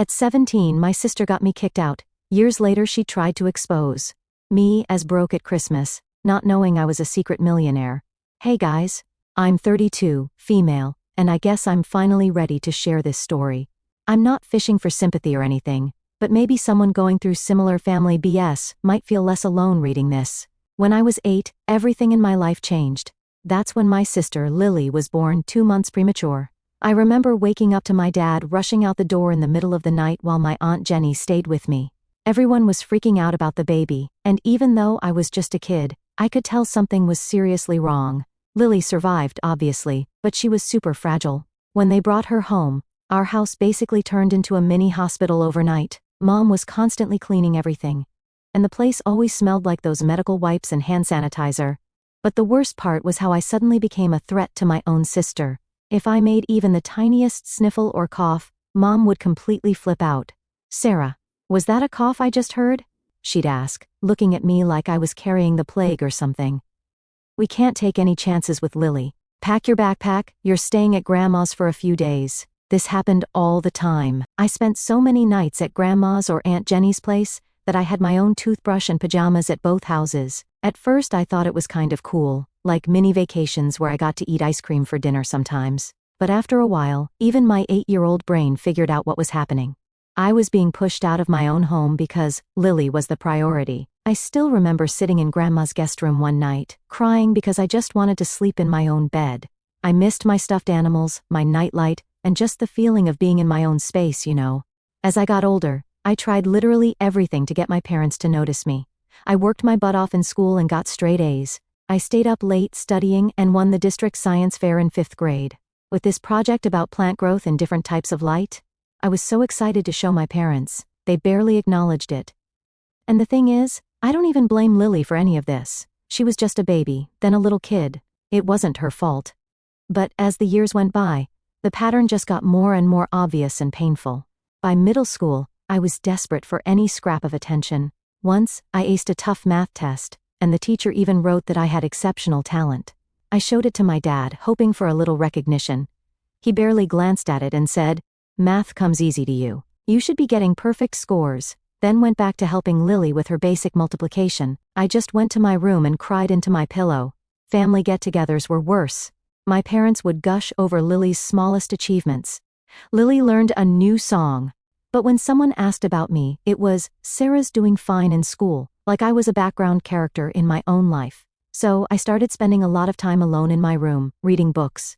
At 17, my sister got me kicked out. Years later, she tried to expose me as broke at Christmas, not knowing I was a secret millionaire. Hey guys, I'm 32, female, and I guess I'm finally ready to share this story. I'm not fishing for sympathy or anything, but maybe someone going through similar family BS might feel less alone reading this. When I was 8, everything in my life changed. That's when my sister Lily was born 2 months premature. I remember waking up to my dad rushing out the door in the middle of the night while my Aunt Jenny stayed with me. Everyone was freaking out about the baby, and even though I was just a kid, I could tell something was seriously wrong. Lily survived, obviously, but she was super fragile. When they brought her home, our house basically turned into a mini hospital overnight. Mom was constantly cleaning everything, and the place always smelled like those medical wipes and hand sanitizer. But the worst part was how I suddenly became a threat to my own sister. If I made even the tiniest sniffle or cough, Mom would completely flip out. "Sarah, was that a cough I just heard?" she'd ask, looking at me like I was carrying the plague or something. "We can't take any chances with Lily. Pack your backpack, you're staying at Grandma's for a few days." This happened all the time. I spent so many nights at Grandma's or Aunt Jenny's place that I had my own toothbrush and pajamas at both houses. At first I thought it was kind of cool, like mini vacations where I got to eat ice cream for dinner sometimes. But after a while, even my 8-year-old brain figured out what was happening. I was being pushed out of my own home because Lily was the priority. I still remember sitting in Grandma's guest room one night, crying because I just wanted to sleep in my own bed. I missed my stuffed animals, my nightlight, and just the feeling of being in my own space, you know. As I got older, I tried literally everything to get my parents to notice me. I worked my butt off in school and got straight A's. I stayed up late studying and won the district science fair in 5th grade. With this project about plant growth and different types of light, I was so excited to show my parents. They barely acknowledged it. And the thing is, I don't even blame Lily for any of this. She was just a baby, then a little kid. It wasn't her fault. But as the years went by, the pattern just got more and more obvious and painful. By middle school, I was desperate for any scrap of attention. Once, I aced a tough math test, and the teacher even wrote that I had exceptional talent. I showed it to my dad, hoping for a little recognition. He barely glanced at it and said, "Math comes easy to you. You should be getting perfect scores." Then went back to helping Lily with her basic multiplication. I just went to my room and cried into my pillow. Family get-togethers were worse. My parents would gush over Lily's smallest achievements. Lily learned a new song. But when someone asked about me, it was, "Sarah's doing fine in school," like I was a background character in my own life. So I started spending a lot of time alone in my room, reading books.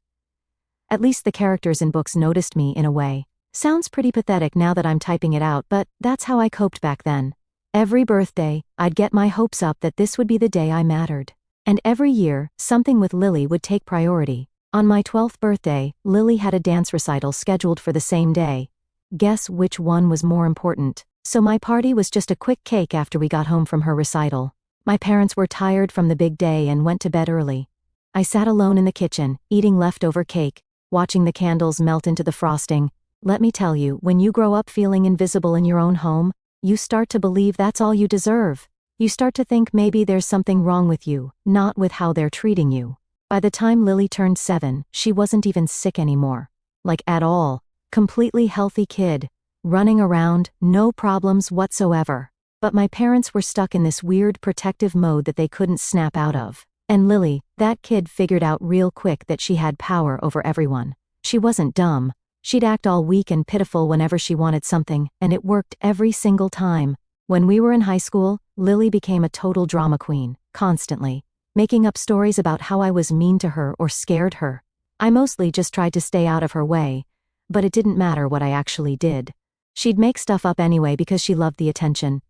At least the characters in books noticed me in a way. Sounds pretty pathetic now that I'm typing it out, but that's how I coped back then. Every birthday, I'd get my hopes up that this would be the day I mattered. And every year, something with Lily would take priority. On my 12th birthday, Lily had a dance recital scheduled for the same day. Guess which one was more important? So my party was just a quick cake after we got home from her recital. My parents were tired from the big day and went to bed early. I sat alone in the kitchen, eating leftover cake, watching the candles melt into the frosting. Let me tell you, when you grow up feeling invisible in your own home, you start to believe that's all you deserve. You start to think maybe there's something wrong with you, not with how they're treating you. By the time Lily turned 7, she wasn't even sick anymore. Like at all. Completely healthy kid. Running around, no problems whatsoever. But my parents were stuck in this weird protective mode that they couldn't snap out of. And Lily, that kid figured out real quick that she had power over everyone. She wasn't dumb. She'd act all weak and pitiful whenever she wanted something, and it worked every single time. When we were in high school, Lily became a total drama queen, constantly, making up stories about how I was mean to her or scared her. I mostly just tried to stay out of her way, but it didn't matter what I actually did. She'd make stuff up anyway because she loved the attention.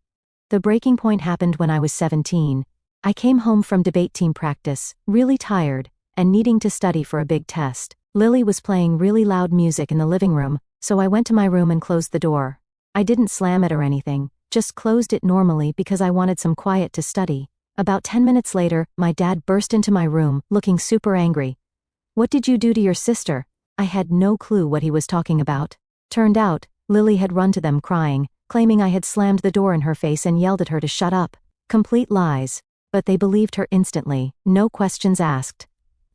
The breaking point happened when I was 17. I came home from debate team practice, really tired, and needing to study for a big test. Lily was playing really loud music in the living room, so I went to my room and closed the door. I didn't slam it or anything, just closed it normally because I wanted some quiet to study. About 10 minutes later, my dad burst into my room, looking super angry. "What did you do to your sister?" I had no clue what he was talking about. Turned out, Lily had run to them crying, claiming I had slammed the door in her face and yelled at her to shut up. Complete lies. But they believed her instantly, no questions asked.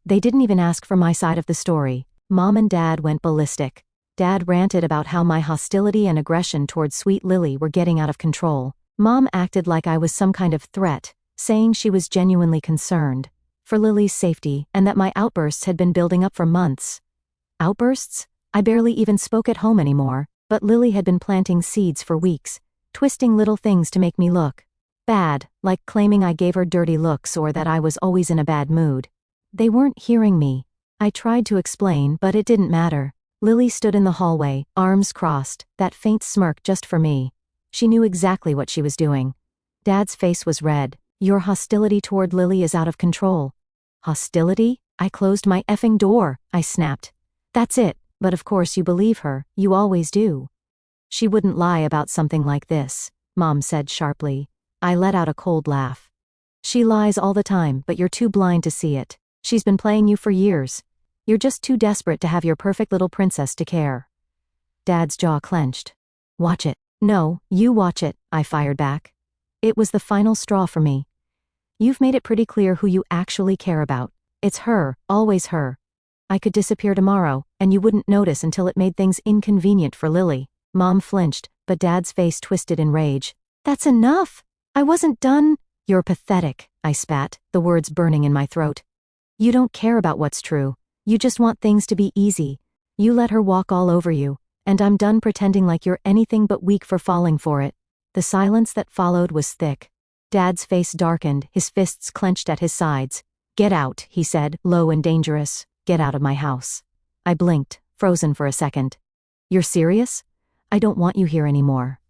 They didn't even ask for my side of the story. Mom and Dad went ballistic. Dad ranted about how my hostility and aggression towards sweet Lily were getting out of control. Mom acted like I was some kind of threat, saying she was genuinely concerned for Lily's safety and that my outbursts had been building up for months. Outbursts? I barely even spoke at home anymore, but Lily had been planting seeds for weeks, twisting little things to make me look bad, like claiming I gave her dirty looks or that I was always in a bad mood. They weren't hearing me. I tried to explain, but it didn't matter. Lily stood in the hallway, arms crossed, that faint smirk just for me. She knew exactly what she was doing. Dad's face was red. Your hostility toward Lily is out of control. Hostility? I closed my effing door, I snapped. That's it, but of course you believe her, you always do. She wouldn't lie about something like this, Mom said sharply. I let out a cold laugh. She lies all the time, but you're too blind to see it. She's been playing you for years. You're just too desperate to have your perfect little princess to care. Dad's jaw clenched. Watch it. No, you watch it, I fired back. It was the final straw for me. You've made it pretty clear who you actually care about. It's her, always her. I could disappear tomorrow, and you wouldn't notice until it made things inconvenient for Lily. Mom flinched, but Dad's face twisted in rage. That's enough! I wasn't done. You're pathetic, I spat, the words burning in my throat. You don't care about what's true. You just want things to be easy. You let her walk all over you, and I'm done pretending like you're anything but weak for falling for it. The silence that followed was thick. Dad's face darkened, his fists clenched at his sides. Get out, he said, low and dangerous. Get out of my house. I blinked, frozen for a second. You're serious? I don't want you here anymore.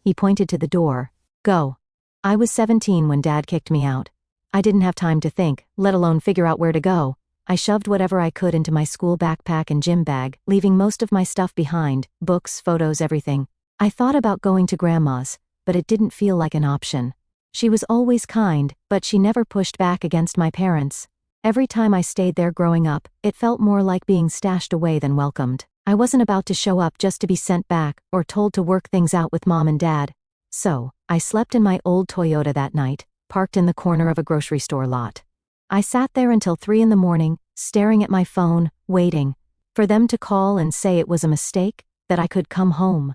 He pointed to the door. Go. I was 17 when Dad kicked me out. I didn't have time to think, let alone figure out where to go. I shoved whatever I could into my school backpack and gym bag, leaving most of my stuff behind, books, photos, everything. I thought about going to Grandma's, but it didn't feel like an option. She was always kind, but she never pushed back against my parents. Every time I stayed there growing up, it felt more like being stashed away than welcomed. I wasn't about to show up just to be sent back, or told to work things out with Mom and Dad. So, I slept in my old Toyota that night, parked in the corner of a grocery store lot. I sat there until 3 in the morning, staring at my phone, waiting for them to call and say it was a mistake, that I could come home.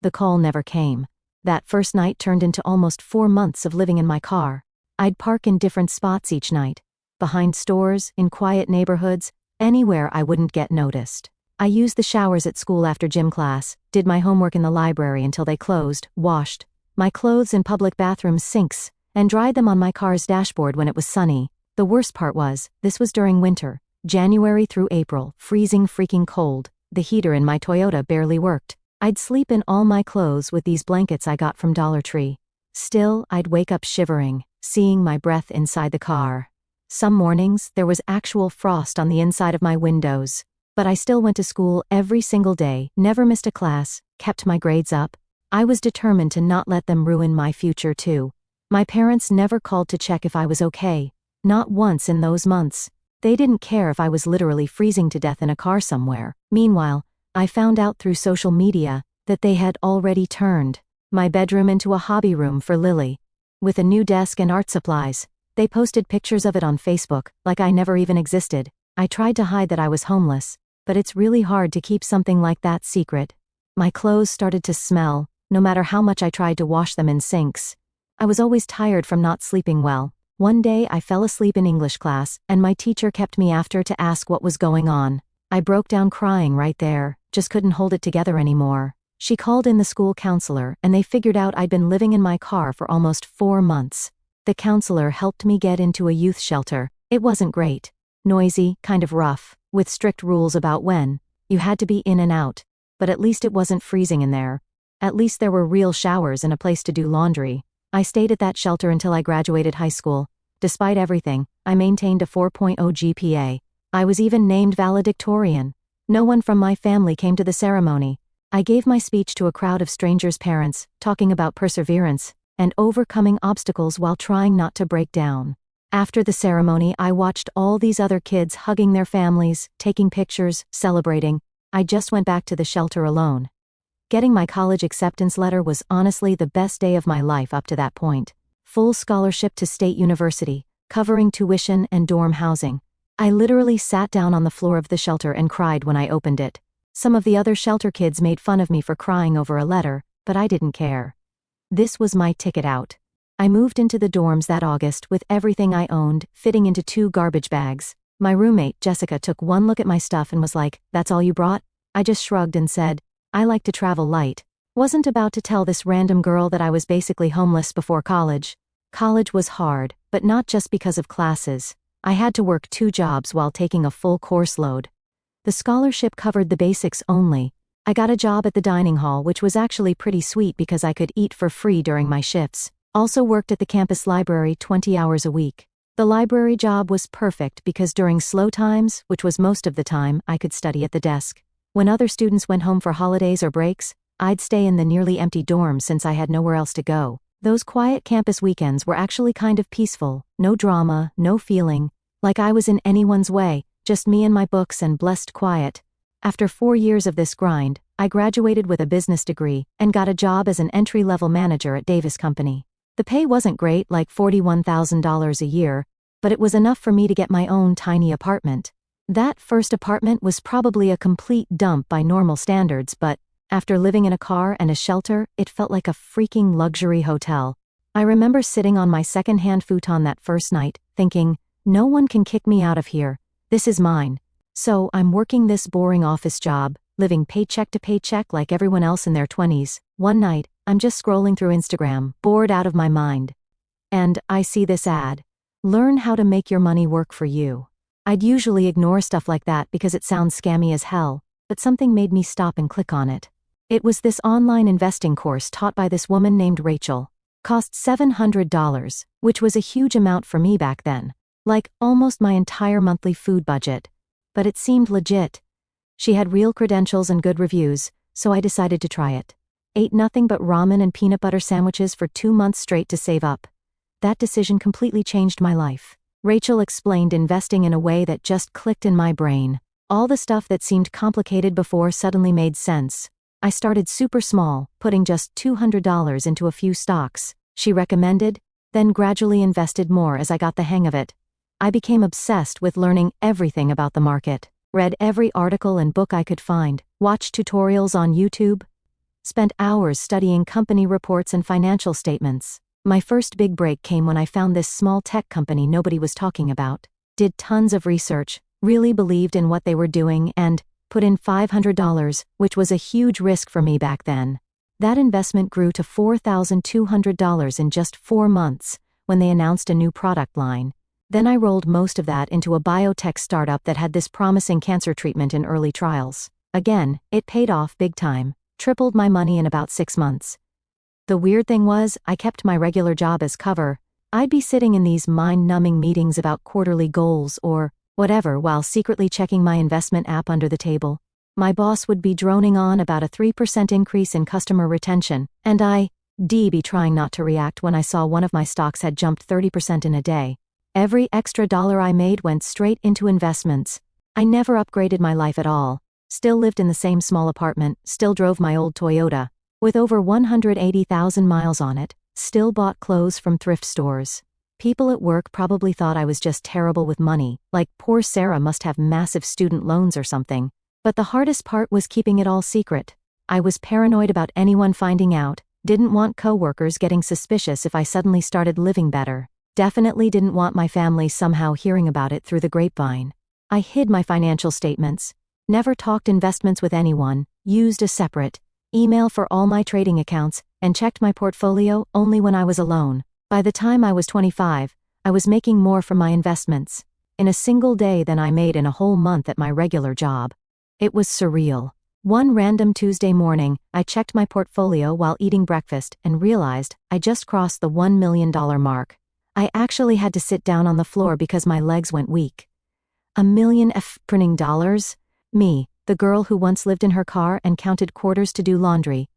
The call never came. That first night turned into almost 4 months of living in my car. I'd park in different spots each night. Behind stores, in quiet neighborhoods, anywhere I wouldn't get noticed. I used the showers at school after gym class, did my homework in the library until they closed, washed my clothes in public bathroom sinks, and dried them on my car's dashboard when it was sunny. The worst part was, this was during winter, January through April, freezing freaking cold. The heater in my Toyota barely worked. I'd sleep in all my clothes with these blankets I got from Dollar Tree. Still, I'd wake up shivering, seeing my breath inside the car. Some mornings, there was actual frost on the inside of my windows. But I still went to school every single day, never missed a class, kept my grades up. I was determined to not let them ruin my future too. My parents never called to check if I was okay. Not once in those months. They didn't care if I was literally freezing to death in a car somewhere. Meanwhile, I found out through social media that they had already turned my bedroom into a hobby room for Lily. With a new desk and art supplies. They posted pictures of it on Facebook, like I never even existed. I tried to hide that I was homeless, but it's really hard to keep something like that secret. My clothes started to smell, no matter how much I tried to wash them in sinks. I was always tired from not sleeping well. One day I fell asleep in English class, and my teacher kept me after to ask what was going on. I broke down crying right there, just couldn't hold it together anymore. She called in the school counselor, and they figured out I'd been living in my car for almost 4 months. The counselor helped me get into a youth shelter. It wasn't great. Noisy, kind of rough, with strict rules about when you had to be in and out. But at least it wasn't freezing in there. At least there were real showers and a place to do laundry. I stayed at that shelter until I graduated high school. Despite everything, I maintained a 4.0 GPA. I was even named valedictorian. No one from my family came to the ceremony. I gave my speech to a crowd of strangers' parents, talking about perseverance and overcoming obstacles while trying not to break down. After the ceremony, I watched all these other kids hugging their families, taking pictures, celebrating. I just went back to the shelter alone. Getting my college acceptance letter was honestly the best day of my life up to that point. Full scholarship to State University, covering tuition and dorm housing. I literally sat down on the floor of the shelter and cried when I opened it. Some of the other shelter kids made fun of me for crying over a letter, but I didn't care. This was my ticket out. I moved into the dorms that August with everything I owned fitting into 2 garbage bags. My roommate, Jessica, took one look at my stuff and was like, "That's all you brought?" I just shrugged and said, "I like to travel light." Wasn't about to tell this random girl that I was basically homeless before college. College was hard, but not just because of classes. I had to work 2 jobs while taking a full course load. The scholarship covered the basics only. I got a job at the dining hall, which was actually pretty sweet because I could eat for free during my shifts. Also worked at the campus library 20 hours a week. The library job was perfect because during slow times, which was most of the time, I could study at the desk. When other students went home for holidays or breaks, I'd stay in the nearly empty dorm since I had nowhere else to go. Those quiet campus weekends were actually kind of peaceful, no drama, no feeling like I was in anyone's way, just me and my books and blessed quiet. After 4 years of this grind, I graduated with a business degree and got a job as an entry-level manager at Davis Company. The pay wasn't great, like $41,000 a year, but it was enough for me to get my own tiny apartment. That first apartment was probably a complete dump by normal standards, but after living in a car and a shelter, it felt like a freaking luxury hotel. I remember sitting on my second-hand futon that first night, thinking, no one can kick me out of here. This is mine. So I'm working this boring office job, living paycheck to paycheck like everyone else in their 20s. One night, I'm just scrolling through Instagram, bored out of my mind. And I see this ad. Learn how to make your money work for you. I'd usually ignore stuff like that because it sounds scammy as hell, but something made me stop and click on it. It was this online investing course taught by this woman named Rachel. Cost $700, which was a huge amount for me back then. Like, almost my entire monthly food budget. But it seemed legit. She had real credentials and good reviews, so I decided to try it. Ate nothing but ramen and peanut butter sandwiches for 2 months straight to save up. That decision completely changed my life. Rachel explained investing in a way that just clicked in my brain. All the stuff that seemed complicated before suddenly made sense. I started super small, putting just $200 into a few stocks she recommended, then gradually invested more as I got the hang of it. I became obsessed with learning everything about the market, read every article and book I could find, watched tutorials on YouTube, spent hours studying company reports and financial statements. My first big break came when I found this small tech company nobody was talking about, did tons of research, really believed in what they were doing, and put in $500, which was a huge risk for me back then. That investment grew to $4,200 in just 4 months when they announced a new product line. Then I rolled most of that into a biotech startup that had this promising cancer treatment in early trials. Again, it paid off big time, tripled my money in about 6 months. The weird thing was, I kept my regular job as cover. I'd be sitting in these mind-numbing meetings about quarterly goals or whatever while secretly checking my investment app under the table. My boss would be droning on about a 3% increase in customer retention, and I'd be trying not to react when I saw one of my stocks had jumped 30% in a day. Every extra dollar I made went straight into investments. I never upgraded my life at all. Still lived in the same small apartment, still drove my old Toyota, with over 180,000 miles on it, still bought clothes from thrift stores. People at work probably thought I was just terrible with money, like poor Sarah must have massive student loans or something. But the hardest part was keeping it all secret. I was paranoid about anyone finding out, didn't want coworkers getting suspicious if I suddenly started living better. Definitely didn't want my family somehow hearing about it through the grapevine. I hid my financial statements, never talked investments with anyone, used a separate email for all my trading accounts, and checked my portfolio only when I was alone. By the time I was 25, I was making more from my investments in a single day than I made in a whole month at my regular job. It was surreal. One random Tuesday morning, I checked my portfolio while eating breakfast and realized I just crossed the $1 million mark. I actually had to sit down on the floor because my legs went weak. $1 million printing dollars? Me, the girl who once lived in her car and counted quarters to do laundry.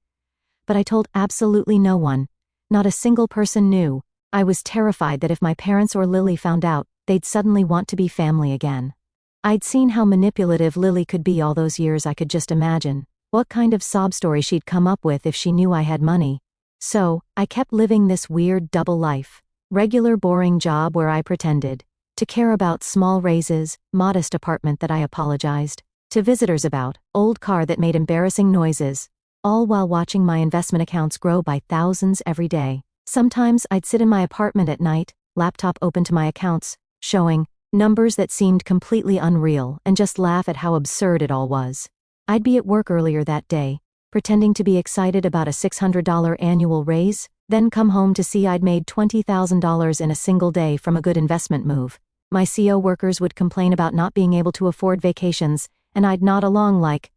But I told absolutely no one. Not a single person knew. I was terrified that if my parents or Lily found out, they'd suddenly want to be family again. I'd seen how manipulative Lily could be all those years. I could just imagine what kind of sob story she'd come up with if she knew I had money. So, I kept living this weird double life. Regular boring job where I pretended to care about small raises, modest apartment that I apologized to visitors about old car that made embarrassing noises, all while watching my investment accounts grow by thousands every day. Sometimes I'd sit in my apartment at night, laptop open to my accounts, showing numbers that seemed completely unreal, and just laugh at how absurd it all was. I'd be at work earlier that day, pretending to be excited about a $600 annual raise, then come home to see I'd made $20,000 in a single day from a good investment move. My CO workers would complain about not being able to afford vacations, and I'd nod along like,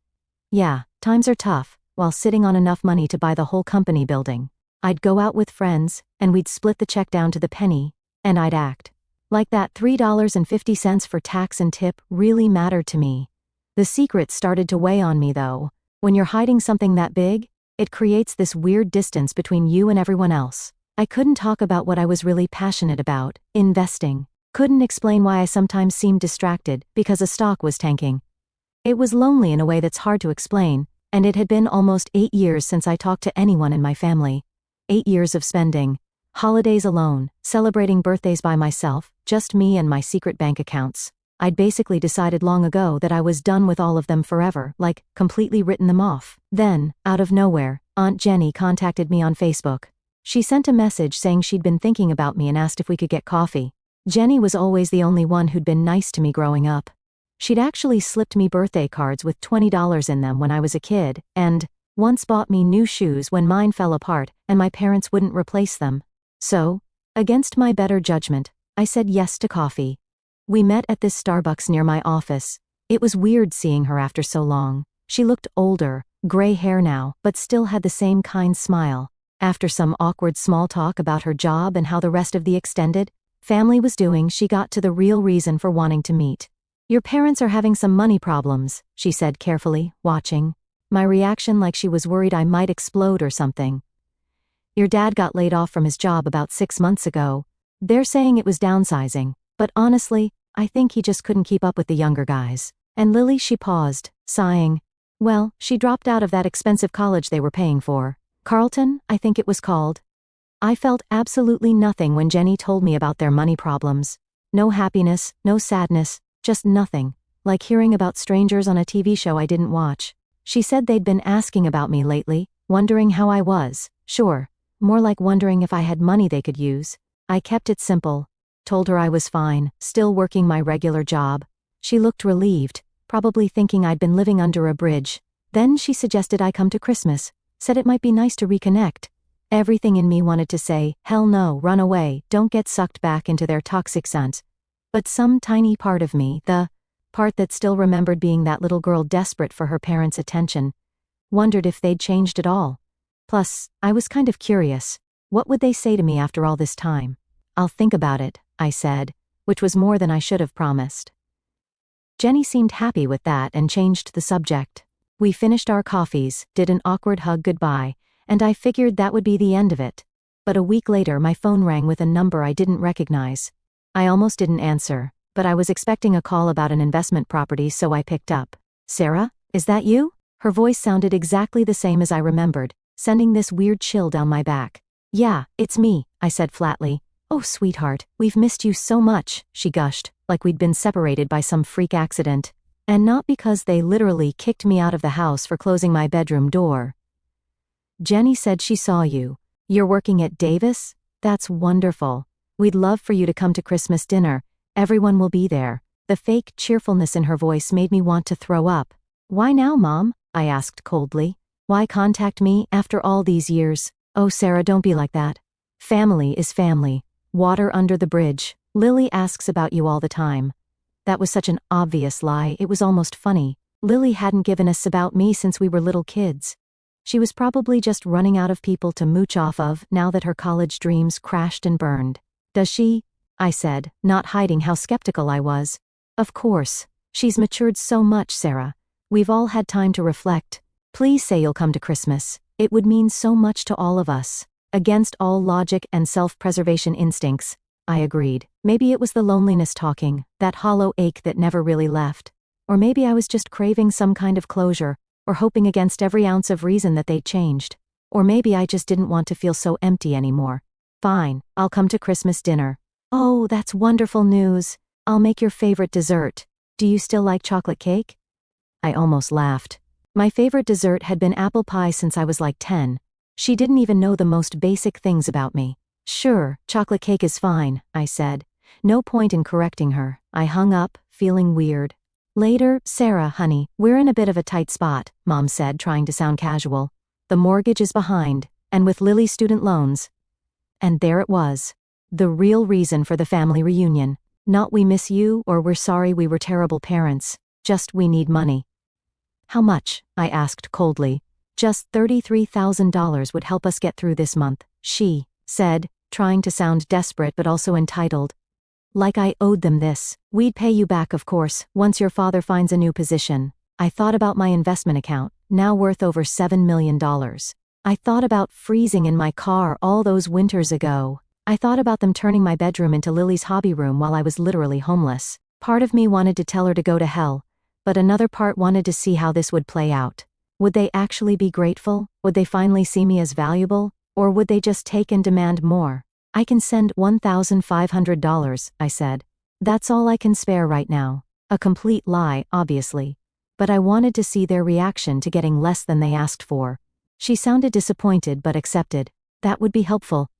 yeah, times are tough, while sitting on enough money to buy the whole company building. I'd go out with friends, and we'd split the check down to the penny, and I'd act like that $3.50 for tax and tip really mattered to me. The secret started to weigh on me though. When you're hiding something that big, it creates this weird distance between you and everyone else. I couldn't talk about what I was really passionate about, investing. Couldn't explain why I sometimes seemed distracted because a stock was tanking. It was lonely in a way that's hard to explain, and it had been almost 8 years since I talked to anyone in my family. 8 years of spending holidays alone, celebrating birthdays by myself, just me and my secret bank accounts. I'd basically decided long ago that I was done with all of them forever, like, completely written them off. Then, out of nowhere, Aunt Jenny contacted me on Facebook. She sent a message saying she'd been thinking about me and asked if we could get coffee. Jenny was always the only one who'd been nice to me growing up. She'd actually slipped me birthday cards with $20 in them when I was a kid, and once bought me new shoes when mine fell apart and my parents wouldn't replace them. So, against my better judgment, I said yes to coffee. We met at this Starbucks near my office. It was weird seeing her after so long. She looked older, gray hair now, but still had the same kind smile. After some awkward small talk about her job and how the rest of the extended family was doing, she got to the real reason for wanting to meet. Your parents are having some money problems, she said carefully, watching my reaction like she was worried I might explode or something. Your dad got laid off from his job about 6 months ago. They're saying it was downsizing, but honestly, I think he just couldn't keep up with the younger guys. And Lily, she paused, sighing. Well, she dropped out of that expensive college they were paying for. Carleton, I think it was called. I felt absolutely nothing when Jenny told me about their money problems. No happiness, no sadness, just nothing. Like hearing about strangers on a TV show I didn't watch. She said they'd been asking about me lately, wondering how I was. Sure. More like wondering if I had money they could use. I kept it simple. Told her I was fine, still working my regular job. She looked relieved, probably thinking I'd been living under a bridge. Then she suggested I come to Christmas, said it might be nice to reconnect. Everything in me wanted to say, hell no, run away, don't get sucked back into their toxic scent. But some tiny part of me, the part that still remembered being that little girl desperate for her parents' attention, wondered if they'd changed at all. Plus, I was kind of curious. What would they say to me after all this time? I'll think about it, I said, which was more than I should have promised. Jenny seemed happy with that and changed the subject. We finished our coffees, did an awkward hug goodbye, and I figured that would be the end of it. But a week later my phone rang with a number I didn't recognize. I almost didn't answer, but I was expecting a call about an investment property, so I picked up. Sarah, is that you? Her voice sounded exactly the same as I remembered, sending this weird chill down my back. Yeah, it's me, I said flatly. Oh, sweetheart, we've missed you so much, she gushed, like we'd been separated by some freak accident. And not because they literally kicked me out of the house for closing my bedroom door. Jenny said she saw you. You're working at Davis? That's wonderful. We'd love for you to come to Christmas dinner. Everyone will be there. The fake cheerfulness in her voice made me want to throw up. Why now, Mom? I asked coldly. Why contact me after all these years? Oh, Sarah, don't be like that. Family is family. Water under the bridge. Lily asks about you all the time. That was such an obvious lie, it was almost funny. Lily hadn't given us about me since we were little kids. She was probably just running out of people to mooch off of now that her college dreams crashed and burned. Does she? I said, not hiding how skeptical I was. Of course. She's matured so much, Sarah. We've all had time to reflect. Please say you'll come to Christmas. It would mean so much to all of us. Against all logic and self-preservation instincts, I agreed. Maybe it was the loneliness talking, that hollow ache that never really left. Or maybe I was just craving some kind of closure, or hoping against every ounce of reason that they'd changed. Or maybe I just didn't want to feel so empty anymore. Fine, I'll come to Christmas dinner. Oh, that's wonderful news. I'll make your favorite dessert. Do you still like chocolate cake? I almost laughed. My favorite dessert had been apple pie since I was like 10. She didn't even know the most basic things about me. Sure, chocolate cake is fine, I said. No point in correcting her. I hung up, feeling weird. Later, Sarah, honey, we're in a bit of a tight spot, Mom said, trying to sound casual. The mortgage is behind, and with Lily's student loans. And there it was. The real reason for the family reunion. Not we miss you or we're sorry we were terrible parents. Just we need money. How much? I asked coldly. Just $33,000 would help us get through this month, she said, trying to sound desperate but also entitled. Like I owed them this. We'd pay you back, of course, once your father finds a new position. I thought about my investment account, now worth over $7 million. I thought about freezing in my car all those winters ago. I thought about them turning my bedroom into Lily's hobby room while I was literally homeless. Part of me wanted to tell her to go to hell, but another part wanted to see how this would play out. Would they actually be grateful? Would they finally see me as valuable? Or would they just take and demand more? I can send $1,500, I said. That's all I can spare right now. A complete lie, obviously. But I wanted to see their reaction to getting less than they asked for. She sounded disappointed but accepted. That would be helpful.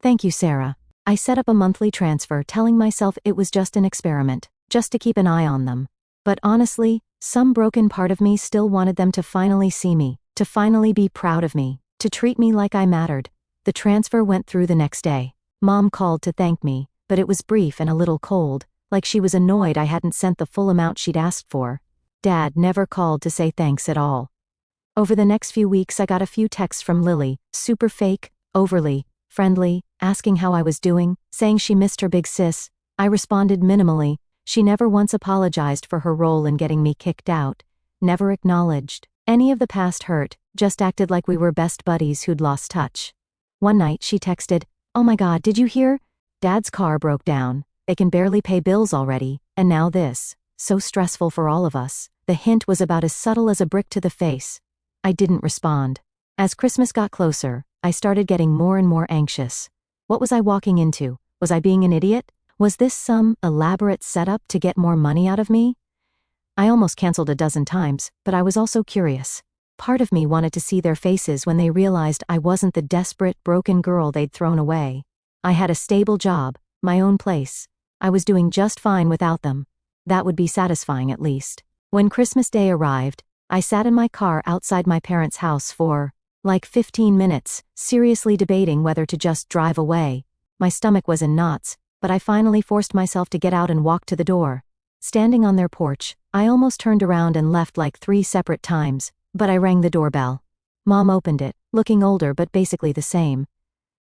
Thank you, Sarah. I set up a monthly transfer, telling myself it was just an experiment, just to keep an eye on them. But honestly, some broken part of me still wanted them to finally see me, to finally be proud of me, to treat me like I mattered. The transfer went through the next day. Mom called to thank me, but it was brief and a little cold, like she was annoyed I hadn't sent the full amount she'd asked for. Dad never called to say thanks at all. Over the next few weeks I got a few texts from Lily, super fake, overly friendly, asking how I was doing, saying she missed her big sis. I responded minimally. She never once apologized for her role in getting me kicked out, never acknowledged any of the past hurt, just acted like we were best buddies who'd lost touch. One night she texted, "Oh my God, did you hear? Dad's car broke down. They can barely pay bills already, and now this. So stressful for all of us." The hint was about as subtle as a brick to the face. I didn't respond. As Christmas got closer, I started getting more and more anxious. What was I walking into? Was I being an idiot? Was this some elaborate setup to get more money out of me? I almost canceled a dozen times, but I was also curious. Part of me wanted to see their faces when they realized I wasn't the desperate, broken girl they'd thrown away. I had a stable job, my own place. I was doing just fine without them. That would be satisfying at least. When Christmas Day arrived, I sat in my car outside my parents' house for, like 15 minutes, seriously debating whether to just drive away. My stomach was in knots, but I finally forced myself to get out and walk to the door. Standing on their porch, I almost turned around and left like 3 separate times, but I rang the doorbell. Mom opened it, looking older but basically the same.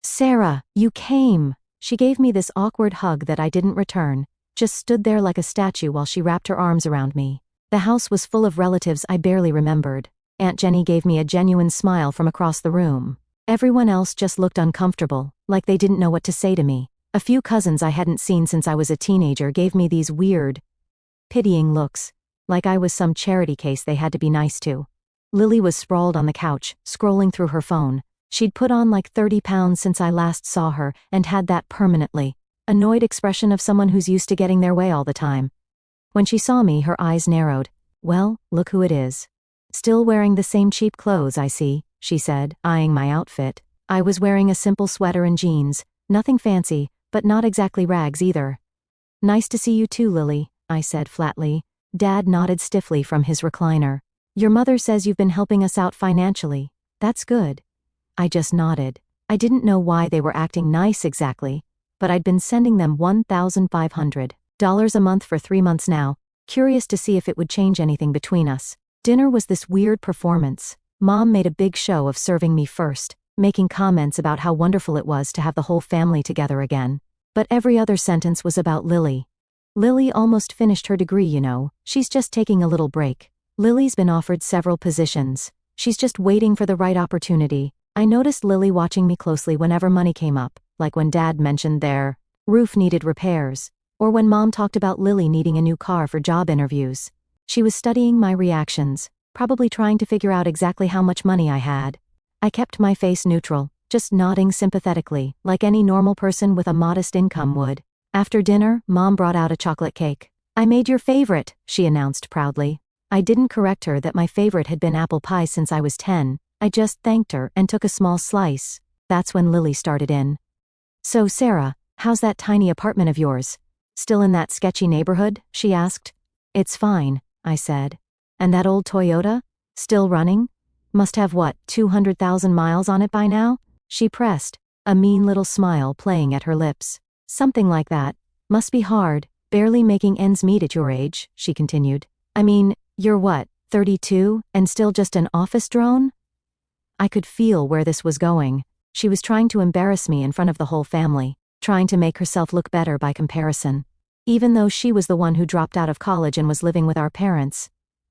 "Sarah, you came!" She gave me this awkward hug that I didn't return, just stood there like a statue while she wrapped her arms around me. The house was full of relatives I barely remembered. Aunt Jenny gave me a genuine smile from across the room. Everyone else just looked uncomfortable, like they didn't know what to say to me. A few cousins I hadn't seen since I was a teenager gave me these weird, pitying looks, like I was some charity case they had to be nice to. Lily was sprawled on the couch, scrolling through her phone. She'd put on like 30 pounds since I last saw her, and had that permanently annoyed expression of someone who's used to getting their way all the time. When she saw me, her eyes narrowed. "Well, look who it is. Still wearing the same cheap clothes, I see," she said, eyeing my outfit. I was wearing a simple sweater and jeans, nothing fancy, but not exactly rags either. "Nice to see you too, Lily," I said flatly. Dad nodded stiffly from his recliner. "Your mother says you've been helping us out financially. That's good." I just nodded. I didn't know why they were acting nice exactly, but I'd been sending them $1,500 a month for 3 months now, curious to see if it would change anything between us. Dinner was this weird performance. Mom made a big show of serving me first, making comments about how wonderful it was to have the whole family together again. But every other sentence was about Lily. "Lily almost finished her degree, you know. She's just taking a little break. Lily's been offered several positions. She's just waiting for the right opportunity." I noticed Lily watching me closely whenever money came up, like when Dad mentioned their roof needed repairs, or when Mom talked about Lily needing a new car for job interviews. She was studying my reactions, probably trying to figure out exactly how much money I had. I kept my face neutral, just nodding sympathetically, like any normal person with a modest income would. After dinner, Mom brought out a chocolate cake. "I made your favorite," she announced proudly. I didn't correct her that my favorite had been apple pie since I was 10, I just thanked her and took a small slice. That's when Lily started in. So Sarah, how's that tiny apartment of yours? Still in that sketchy neighborhood? She asked. It's fine, I said. And that old Toyota? Still running? Must have what, 200,000 miles on it by now? She pressed, a mean little smile playing at her lips. Something like that. Must be hard, barely making ends meet at your age, she continued. I mean, you're what, 32, and still just an office drone? I could feel where this was going. She was trying to embarrass me in front of the whole family, trying to make herself look better by comparison. Even though she was the one who dropped out of college and was living with our parents.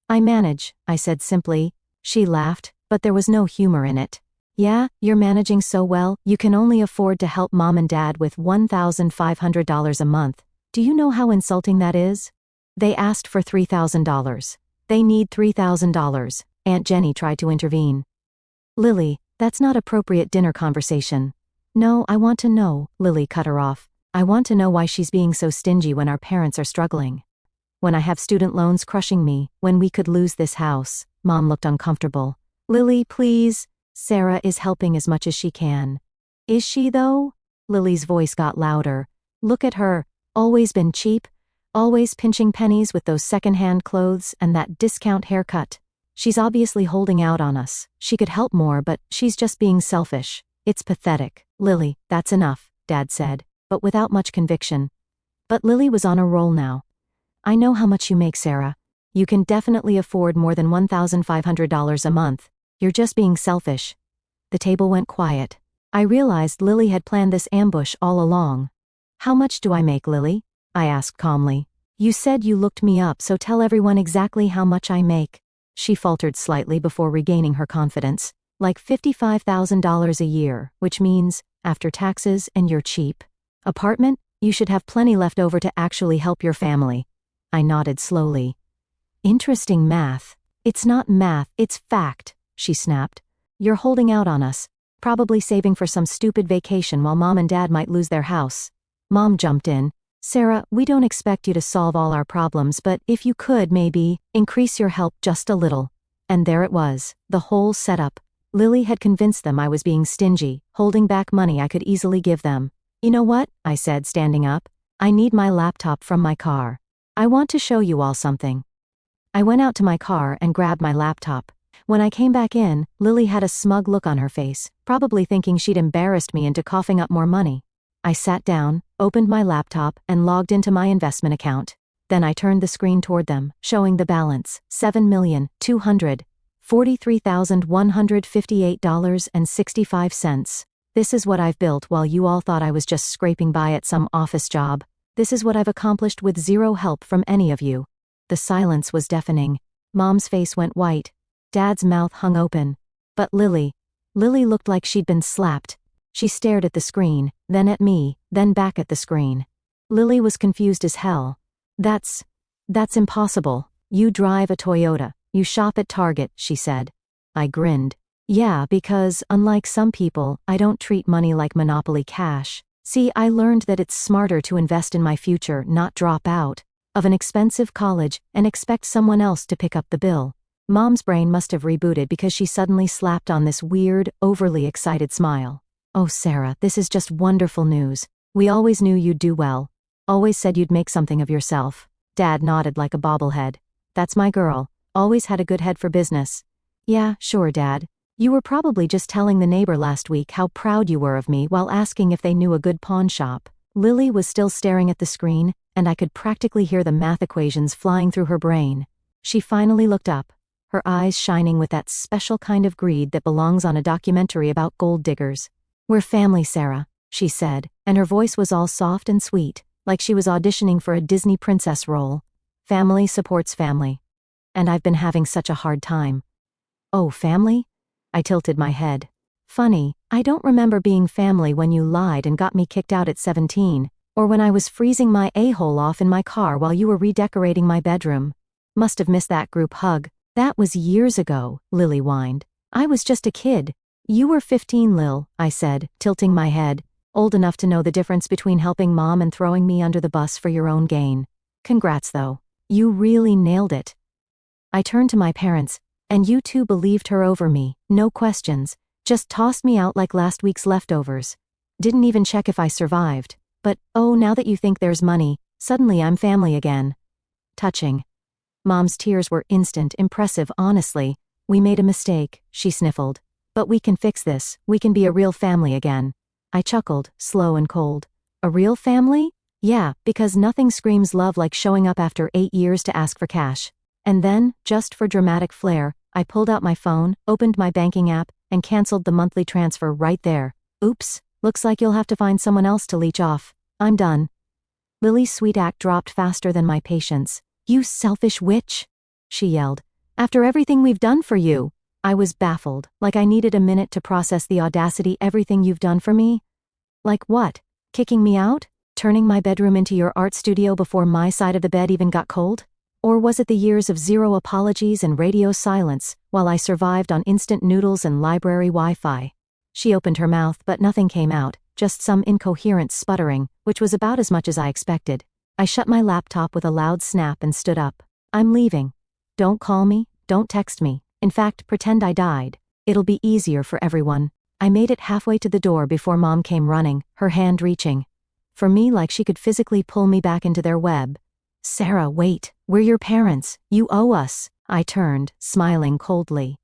I manage, I said simply. She laughed, but there was no humor in it. Yeah, you're managing so well, you can only afford to help mom and dad with $1,500 a month. Do you know how insulting that is? They asked for $3,000. They need $3,000. Aunt Jenny tried to intervene. Lily, that's not appropriate dinner conversation. No, I want to know, Lily cut her off. I want to know why she's being so stingy when our parents are struggling. When I have student loans crushing me, when we could lose this house. Mom looked uncomfortable. Lily, please. Sarah is helping as much as she can. Is she though? Lily's voice got louder. Look at her, always been cheap, always pinching pennies with those second-hand clothes and that discount haircut. She's obviously holding out on us. She could help more, but she's just being selfish. It's pathetic. Lily, that's enough, Dad said, but without much conviction. But Lily was on a roll now. I know how much you make, Sarah. You can definitely afford more than $1,500 a month. You're just being selfish. The table went quiet. I realized Lily had planned this ambush all along. How much do I make, Lily? I asked calmly. You said you looked me up, so tell everyone exactly how much I make. She faltered slightly before regaining her confidence. Like $55,000 a year, which means, after taxes and you're cheap. Apartment? You should have plenty left over to actually help your family. I nodded slowly. Interesting math. It's not math, it's fact, she snapped. You're holding out on us, probably saving for some stupid vacation while Mom and Dad might lose their house. Mom jumped in. Sarah, we don't expect you to solve all our problems, but if you could maybe, increase your help just a little. And there it was, the whole setup. Lily had convinced them I was being stingy, holding back money I could easily give them. You know what? I said, standing up. I need my laptop from my car. I want to show you all something. I went out to my car and grabbed my laptop. When I came back in, Lily had a smug look on her face, probably thinking she'd embarrassed me into coughing up more money. I sat down, opened my laptop, and logged into my investment account. Then I turned the screen toward them, showing the balance, $7,243,158.65. This is what I've built while you all thought I was just scraping by at some office job. This is what I've accomplished with zero help from any of you. The silence was deafening. Mom's face went white. Dad's mouth hung open. But Lily looked like she'd been slapped. She stared at the screen, then at me, then back at the screen. Lily was confused as hell. That's impossible. You drive a Toyota. You shop at Target, she said. I grinned. Yeah, because, unlike some people, I don't treat money like Monopoly cash. See, I learned that it's smarter to invest in my future, not drop out of an expensive college and expect someone else to pick up the bill. Mom's brain must have rebooted because she suddenly slapped on this weird, overly excited smile. Oh, Sarah, this is just wonderful news. We always knew you'd do well. Always said you'd make something of yourself. Dad nodded like a bobblehead. That's my girl. Always had a good head for business. Yeah, sure, Dad. You were probably just telling the neighbor last week how proud you were of me while asking if they knew a good pawn shop. Lily was still staring at the screen, and I could practically hear the math equations flying through her brain. She finally looked up, her eyes shining with that special kind of greed that belongs on a documentary about gold diggers. We're family, Sarah, she said, and her voice was all soft and sweet, like she was auditioning for a Disney princess role. Family supports family. And I've been having such a hard time. Oh, family? I tilted my head. Funny, I don't remember being family when you lied and got me kicked out at 17, or when I was freezing my a-hole off in my car while you were redecorating my bedroom. Must have missed that group hug. That was years ago, Lily whined. I was just a kid. You were 15, Lil, I said, tilting my head, old enough to know the difference between helping Mom and throwing me under the bus for your own gain. Congrats, though. You really nailed it. I turned to my parents, and you two believed her over me, no questions, just tossed me out like last week's leftovers. Didn't even check if I survived. But, oh, now that you think there's money, suddenly I'm family again. Touching. Mom's tears were instant, impressive, honestly. We made a mistake, she sniffled. But we can fix this, we can be a real family again. I chuckled, slow and cold. A real family? Yeah, because nothing screams love like showing up after 8 years to ask for cash. And then, just for dramatic flair, I pulled out my phone, opened my banking app, and canceled the monthly transfer right there. Oops, looks like you'll have to find someone else to leech off. I'm done. Lily's sweet act dropped faster than my patience. You selfish witch, she yelled. After everything we've done for you. I was baffled, like I needed a minute to process the audacity. Everything you've done for me? Like what? Kicking me out? Turning my bedroom into your art studio before my side of the bed even got cold? Or was it the years of zero apologies and radio silence, while I survived on instant noodles and library Wi-Fi? She opened her mouth but nothing came out, just some incoherent sputtering, which was about as much as I expected. I shut my laptop with a loud snap and stood up. I'm leaving. Don't call me, don't text me. In fact, pretend I died. It'll be easier for everyone. I made it halfway to the door before Mom came running, her hand reaching for me like she could physically pull me back into their web. Sarah, wait. We're your parents. You owe us. I turned, smiling coldly.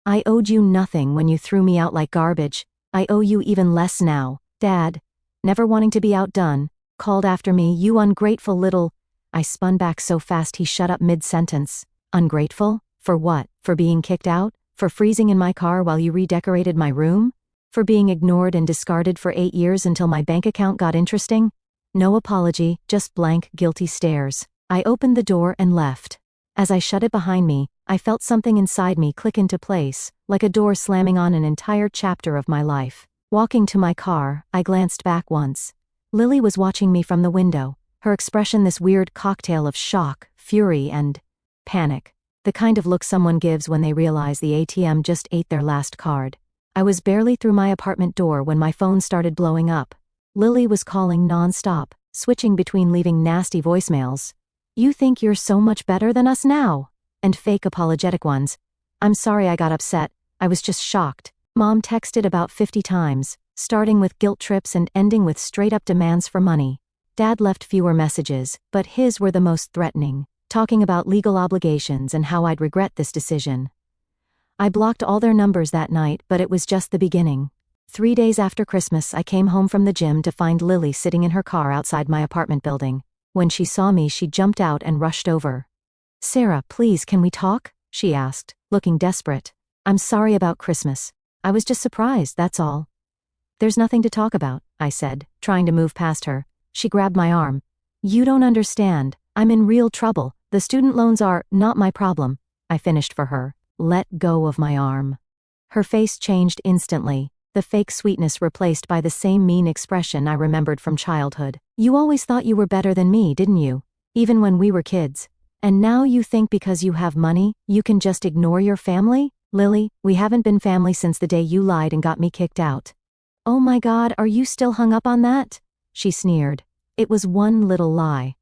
I owed you nothing when you threw me out like garbage. I owe you even less now. Dad, never wanting to be outdone, called after me, you ungrateful little... I spun back so fast he shut up mid-sentence. Ungrateful? For what? For being kicked out? For freezing in my car while you redecorated my room? For being ignored and discarded for 8 years until my bank account got interesting? No apology, just blank, guilty stares. I opened the door and left. As I shut it behind me, I felt something inside me click into place, like a door slamming on an entire chapter of my life. Walking to my car, I glanced back once. Lily was watching me from the window, her expression this weird cocktail of shock, fury, and panic. The kind of look someone gives when they realize the ATM just ate their last card. I was barely through my apartment door when my phone started blowing up. Lily was calling non-stop, switching between leaving nasty voicemails. You think you're so much better than us now? And fake apologetic ones. I'm sorry I got upset, I was just shocked. Mom texted about 50 times, starting with guilt trips and ending with straight-up demands for money. Dad left fewer messages, but his were the most threatening, talking about legal obligations and how I'd regret this decision. I blocked all their numbers that night, but it was just the beginning. 3 days after Christmas, I came home from the gym to find Lily sitting in her car outside my apartment building. When she saw me, she jumped out and rushed over. Sarah, please, can we talk? She asked, looking desperate. I'm sorry about Christmas. I was just surprised, that's all. There's nothing to talk about, I said, trying to move past her. She grabbed my arm. You don't understand. I'm in real trouble. The student loans are not my problem. I finished for her. Let go of my arm. Her face changed instantly, the fake sweetness replaced by the same mean expression I remembered from childhood. You always thought you were better than me, didn't you? Even when we were kids. And now you think because you have money, you can just ignore your family? Lily, we haven't been family since the day you lied and got me kicked out. Oh my God, are you still hung up on that? She sneered. It was one little lie.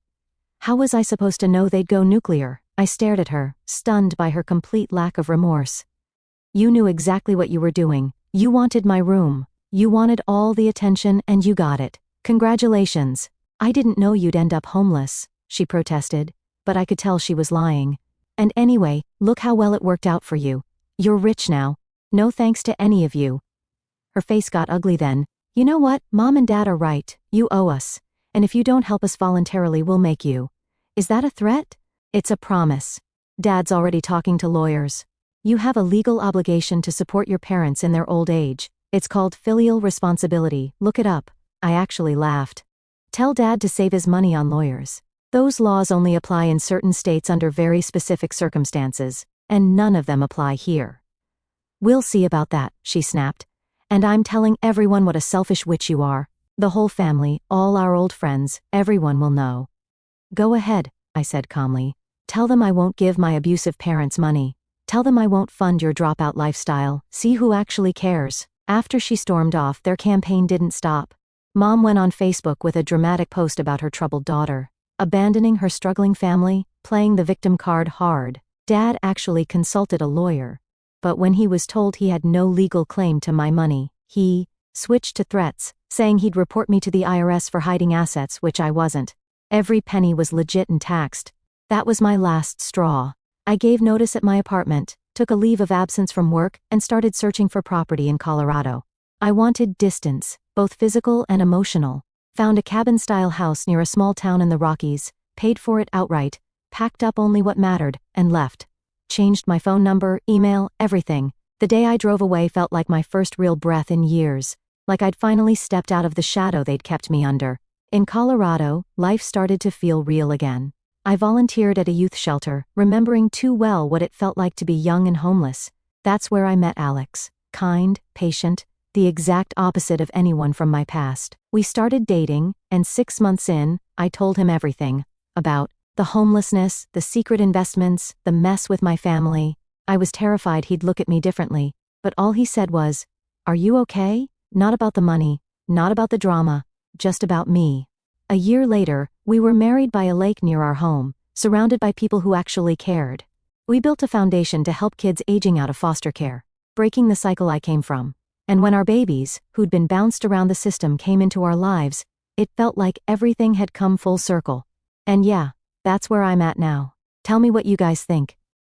How was I supposed to know they'd go nuclear? I stared at her, stunned by her complete lack of remorse. You knew exactly what you were doing. You wanted my room. You wanted all the attention and you got it. Congratulations. I didn't know you'd end up homeless, she protested, but I could tell she was lying. And anyway, look how well it worked out for you. You're rich now. No thanks to any of you. Her face got ugly then. You know what? Mom and Dad are right. You owe us. And if you don't help us voluntarily, we'll make you. Is that a threat? It's a promise. Dad's already talking to lawyers. You have a legal obligation to support your parents in their old age. It's called filial responsibility. Look it up. I actually laughed. Tell Dad to save his money on lawyers. Those laws only apply in certain states under very specific circumstances, and none of them apply here. We'll see about that, she snapped. And I'm telling everyone what a selfish witch you are. The whole family, all our old friends, everyone will know. Go ahead, I said calmly. Tell them I won't give my abusive parents money. Tell them I won't fund your dropout lifestyle. See who actually cares. After she stormed off, their campaign didn't stop. Mom went on Facebook with a dramatic post about her troubled daughter. Abandoning her struggling family, playing the victim card hard. Dad actually consulted a lawyer. But when he was told he had no legal claim to my money, he switched to threats, saying he'd report me to the IRS for hiding assets, which I wasn't. Every penny was legit and taxed. That was my last straw. I gave notice at my apartment, took a leave of absence from work, and started searching for property in Colorado. I wanted distance, both physical and emotional. Found a cabin-style house near a small town in the Rockies, paid for it outright, packed up only what mattered, and left. Changed my phone number, email, everything. The day I drove away felt like my first real breath in years, like I'd finally stepped out of the shadow they'd kept me under. In Colorado, life started to feel real again. I volunteered at a youth shelter, remembering too well what it felt like to be young and homeless. That's where I met Alex. Kind, patient, the exact opposite of anyone from my past. We started dating, and 6 months in, I told him everything. About the homelessness, the secret investments, the mess with my family. I was terrified he'd look at me differently, but all he said was, "Are you okay? Not about the money, not about the drama, just about me." A year later, we were married by a lake near our home, surrounded by people who actually cared. We built a foundation to help kids aging out of foster care, breaking the cycle I came from. And when our babies, who'd been bounced around the system, came into our lives, it felt like everything had come full circle. And yeah, that's where I'm at now. Tell me what you guys think.